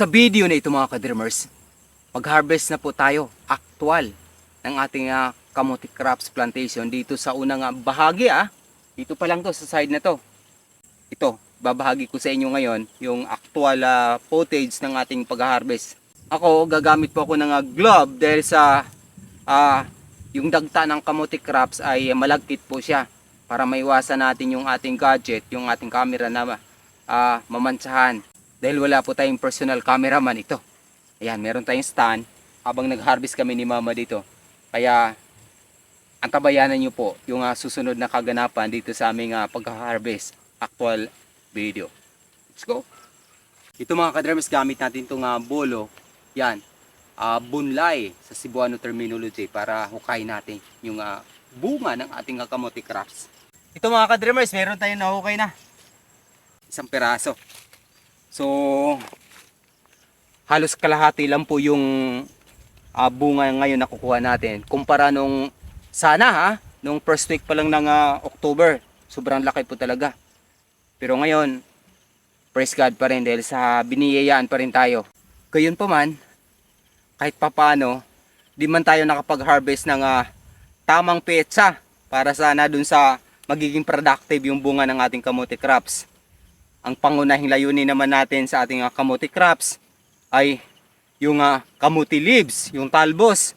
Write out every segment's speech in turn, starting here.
Sa video na ito mga ka-dreamers, mag-harvest na po tayo actual ng ating kamote crops plantation dito sa unang bahagi. Dito pa lang to sa side na to. Ito, babahagi ko sa inyo ngayon yung actual footage ng ating pag-harvest. Ako, gagamit po ako ng glove dahil sa yung dagta ng kamote crops ay malagkit po siya para maiwasan natin yung ating gadget, yung ating camera na mamantsahan. Dahil wala po tayong personal cameraman ito. Ayan, meron tayong stand habang nag-harvest kami ni Mama dito. Kaya antabayanan nyo po yung susunod na kaganapan dito sa aming pag-harvest actual video. Let's go! Ito mga ka-dreamers, gamit natin itong bolo. Yan, bunlay sa Cebuano terminology para hukayin natin yung bunga ng ating kamote crops. Ito mga ka-dreamers, meron tayong nahukay na. Isang peraso. So, halos kalahati lang po yung bunga ngayon na kukuha natin. Kumpara nung nung first week pa lang ng October, sobrang laki po talaga. Pero ngayon, praise God pa rin dahil sa biniyayaan pa rin tayo. Gayon pa man, kahit papano, di man tayo nakapag-harvest ng tamang petsa para sana dun sa magiging productive yung bunga ng ating kamote crops. Ang pangunahing layunin naman natin sa ating kamote crops ay yung kamote leaves, yung talbos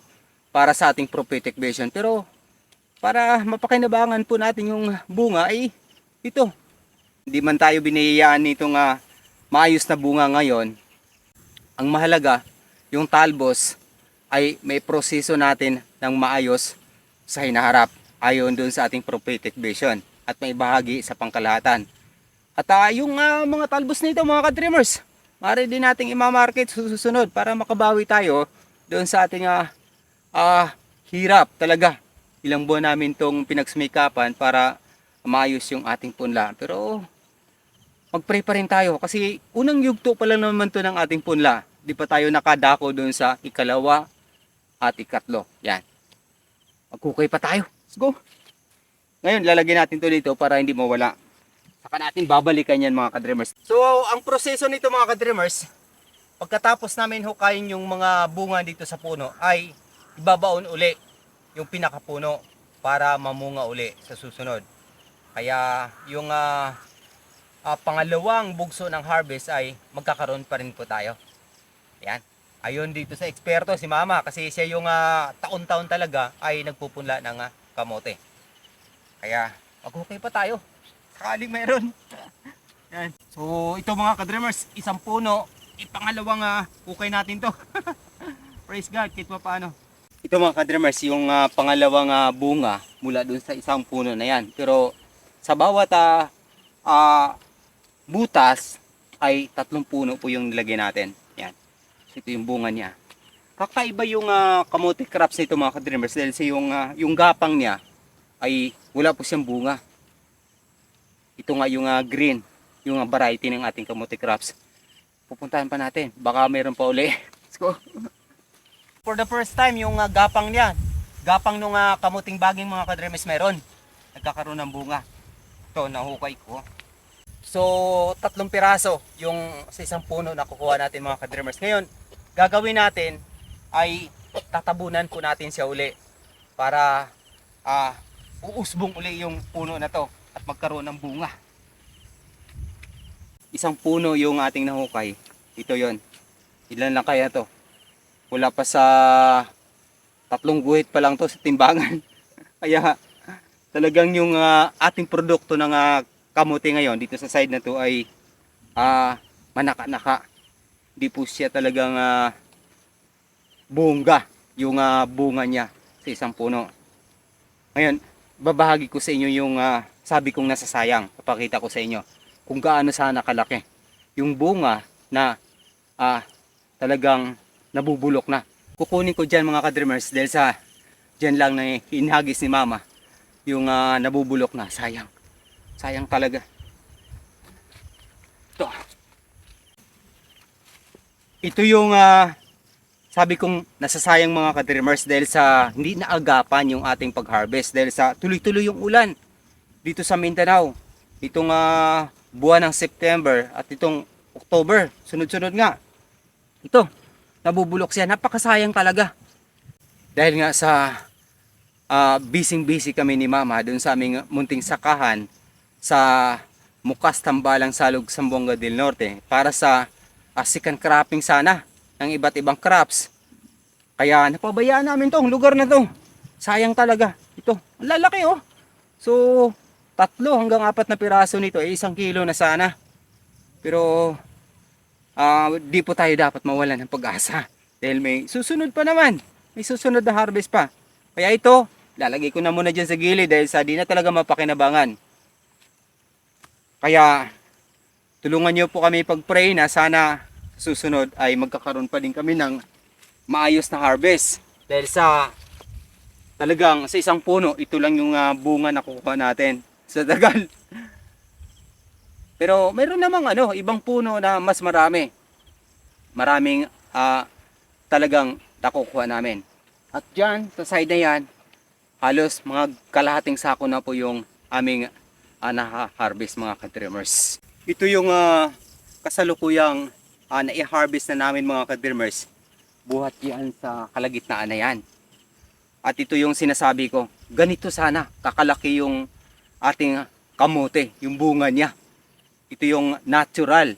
para sa ating prophetic vision. Pero para mapakinabangan po natin yung bunga ay ito. Hindi man tayo biniyayaan nitong maayos na bunga ngayon. Ang mahalaga, yung talbos ay may proseso natin ng maayos sa hinaharap ayon dun sa ating prophetic vision at may bahagi sa pangkalahatan. At yung mga talbos nito mga ka-dreamers, maaari din nating i-market susunod para makabawi tayo doon sa ating hirap talaga. Ilang buwan namin itong pinagsumikapan para maayos yung ating punla. Pero mag-pray pa rin tayo kasi unang yugto pa lang naman to ng ating punla. Di pa tayo nakadako doon sa ikalawa at ikatlo. Yan. Magkukay pa tayo. Let's go. Ngayon lalagyan natin to dito para hindi mawala. Saka natin babalikan yan mga ka-dreamers. So, ang proseso nito mga ka-dreamers, pagkatapos namin hukayin yung mga bunga dito sa puno, ay ibabaon uli yung pinakapuno para mamunga uli sa susunod. Kaya yung pangalawang bugso ng harvest ay magkakaroon pa rin po tayo. Yan. Ayon dito sa eksperto si Mama kasi siya yung taon-taon talaga ay nagpupunla ng kamote. Kaya maghukay pa tayo. Sakaling meron. Yan. So ito mga ka-dreamers, isang puno, ipangalawang hukay natin to. Praise God, kahit paano. Ito mga ka-dreamers, yung pangalawang bunga mula dun sa isang puno na yan. Pero sa bawat butas ay 3 puno po yung nilagay natin. Yan. Ito yung bunga niya. Kakaiba yung kamote crops nito mga ka-dreamers dahil sa yung gapang niya ay wala po siyang bunga. Ito nga yung green, yung variety ng ating kamote crops. Pupuntahan pa natin, baka mayroon pa uli. Let's go. For the first time, yung gapang niya, gapang nung kamuting baging mga ka-dreamers meron. Nagkakaroon ng bunga. Ito, nahukay ko. So, 3 piraso yung sa isang puno na kukuha natin mga ka-dreamers. Ngayon, gagawin natin ay tatabunan po natin siya uli para uusbong uli yung puno na to at magkaroon ng bunga. Isang puno yung ating nahukay. Ito yon. Ilan lang kaya to? Wala pa sa 3 guhit pa lang to sa timbangan. Kaya talagang yung ating produkto ng kamote ngayon dito sa side na to ay manaka-naka. Hindi po siya talagang bongga yung bunga niya sa isang puno. Ngayon, babahagi ko sa inyo yung sabi kong nasasayang. Papakita ko sa inyo kung gaano sana kalaki yung bunga na talagang nabubulok na. Kukunin ko dyan mga ka-dreamers dahil sa dyan lang na hinagis ni Mama yung nabubulok na. Sayang. Sayang talaga. Ito yung sabi kong nasasayang mga ka-dreamers dahil sa hindi naagapan yung ating pag-harvest dahil sa tuloy-tuloy yung ulan dito sa Mindanao. Itong buwan ng September at itong October, sunod-sunod nga. ito, nabubulok siya. Napakasayang talaga. Dahil nga sa busy kami ni Mama doon sa aming munting sakahan sa Mukas, Tambalang, Salog, Zamboanga del Norte para sa second cropping sana ng iba't ibang crops. Kaya napabayaan namin tong lugar na to. Sayang talaga. Ito, ang lalaki oh. So, 3 hanggang 4 na piraso nito ay 1 kilo na sana. Pero di po tayo dapat mawalan ng pag-asa dahil may susunod pa naman. May susunod na harvest pa. Kaya ito, lalagay ko na muna dyan sa gilid dahil sa di na talaga mapakinabangan. Kaya tulungan niyo po kami pag-pray na sana susunod ay magkakaroon pa din kami ng maayos na harvest. Dahil sa talagang sa isang puno, ito lang yung bunga na kukuha natin sa dagal. Pero mayroon namang ibang puno na mas marami. Maraming talagang nakukuha namin. At dyan, sa side na yan, halos mga kalahating sako na po yung aming na-harvest mga ka-dreamers. Ito yung kasalukuyang na-harvest na namin mga ka-dreamers. Buhat yan sa kalagitnaan na yan. At ito yung sinasabi ko, ganito sana kakalaki yung ating kamote, yung bunga niya. Ito yung natural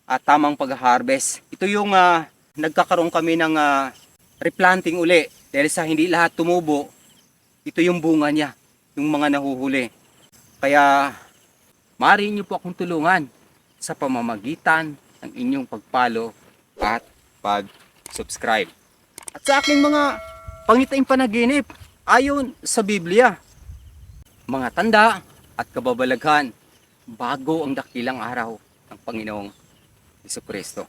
at tamang pag-harvest. Ito yung nagkakaroon kami ng replanting uli. Dahil sa hindi lahat tumubo, ito yung bunga niya, yung mga nahuhuli. Kaya maaari niyo po akong tulungan sa pamamagitan ng inyong pag-follow at pag-subscribe. At sa aking mga pangitaing panaginip, ayon sa Biblia, mga tanda at kababalaghan bago ang dakilang araw ng Panginoong Jesucristo.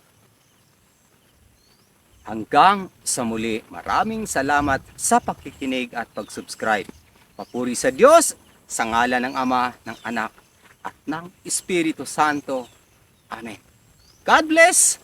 Hanggang sa muli, maraming salamat sa pakikinig at pag-subscribe. Papuri sa Diyos, sa ngalan ng Ama, ng Anak, at ng Espiritu Santo. Amen. God bless!